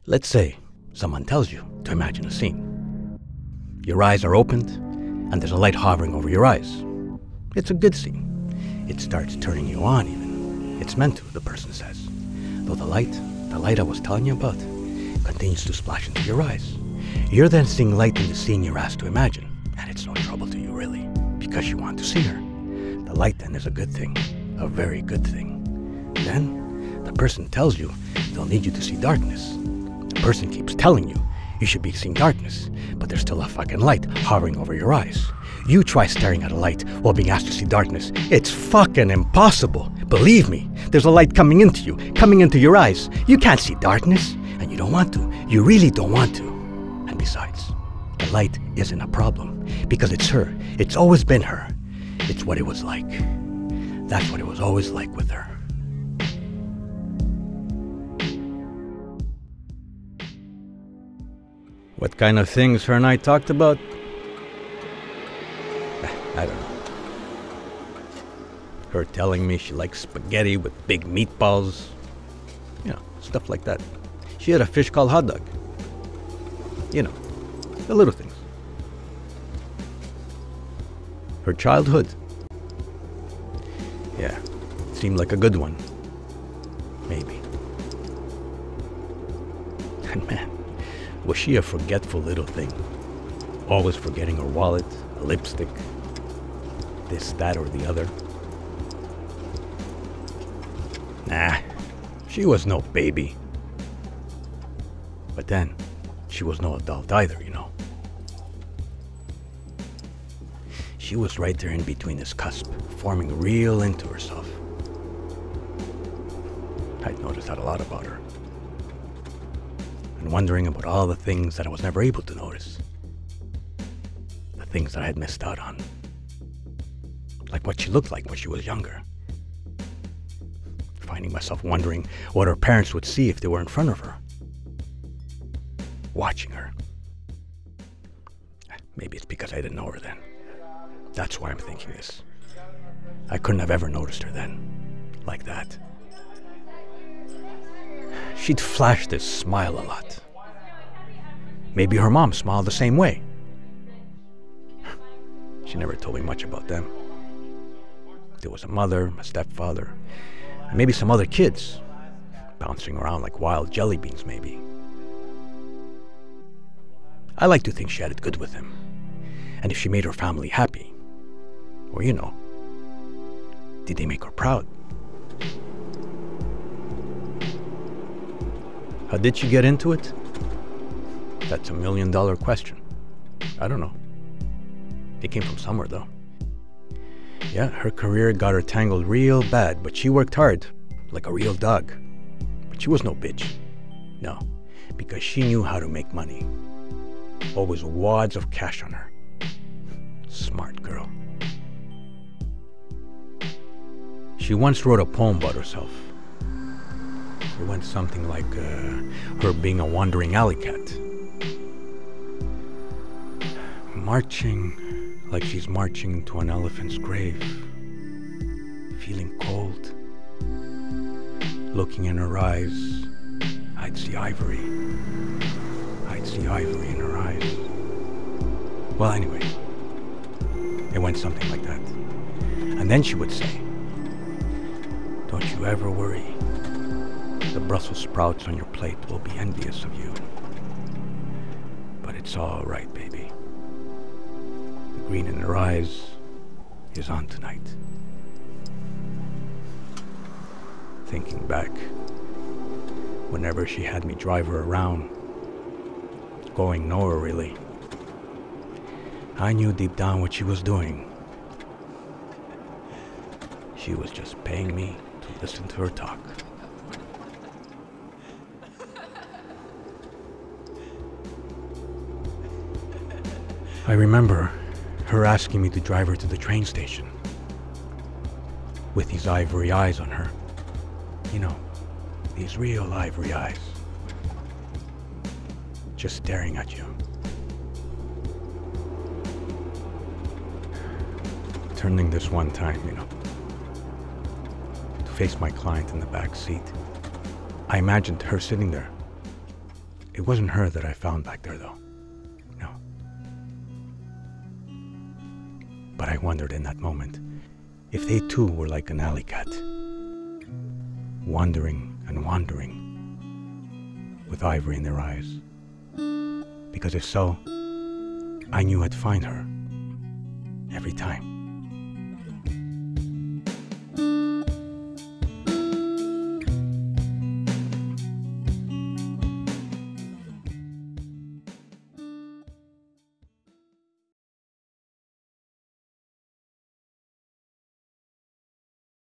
Let's say someone tells you to imagine a scene. Your eyes are opened, and there's a light hovering over your eyes. It's a good scene. It starts turning you on even. It's meant to, the person says. Though the light I was telling you about, continues to splash into your eyes. You're then seeing light in the scene you're asked to imagine, and it's no trouble to you really, because you want to see her. The light then is a good thing, a very good thing. Then, the person tells you they'll need you to see darkness. The person keeps telling you you should be seeing darkness, but there's still a fucking light hovering over your eyes. You try staring at a light while being asked to see darkness. It's fucking impossible. Believe me, there's a light coming into you, coming into your eyes. You can't see darkness, and you don't want to. You really don't want to. And besides, the light isn't a problem, because it's her. It's always been her. It's what it was like. That's what it was always like with her. What kind of things her and I talked about? I don't know. Her telling me she likes spaghetti with big meatballs. You know, stuff like that. She had a fish called hot dog. You know, the little things. Her childhood. Yeah, seemed like a good one. Maybe. And man, was she a forgetful little thing. Always forgetting her wallet, a lipstick, this, that, or the other. Nah, she was no baby. But then, she was no adult either, you know. She was right there in between this cusp, forming real into herself. I'd noticed that a lot about her. And wondering about all the things that I was never able to notice. The things that I had missed out on. Like what she looked like when she was younger. Finding myself wondering what her parents would see if they were in front of her. Watching her. Maybe it's because I didn't know her then. That's why I'm thinking this. I couldn't have ever noticed her then. Like that. She'd flash this smile a lot. Maybe her mom smiled the same way. She never told me much about them. There was a mother, a stepfather, and maybe some other kids, bouncing around like wild jelly beans maybe. I like to think she had it good with him, and if she made her family happy, or you know, did they make her proud? How did she get into it? That's $1 million question. I don't know. It came from somewhere though. Yeah, her career got her tangled real bad, but she worked hard, like a real dog. But she was no bitch. No, because she knew how to make money. Always wads of cash on her. Smart girl. She once wrote a poem about herself. It went something like her being a wandering alley cat. Marching like she's marching to an elephant's grave. Feeling cold. Looking in her eyes, I'd see ivory. I'd see ivory in her eyes. Well, anyway, it went something like that. And then she would say, "Don't you ever worry. The Brussels sprouts on your plate will be envious of you. But it's all right, baby. The green in her eyes is on tonight." Thinking back, whenever she had me drive her around, going nowhere really, I knew deep down what she was doing. She was just paying me to listen to her talk. I remember her asking me to drive her to the train station with these ivory eyes on her. You know, these real ivory eyes. Just staring at you. Turning this one time, you know, to face my client in the back seat. I imagined her sitting there, It wasn't her that I found back there, though. No. But I wondered in that moment if they too were like an alley cat, wandering and wandering with ivory in their eyes. Because if so, I knew I'd find her every time.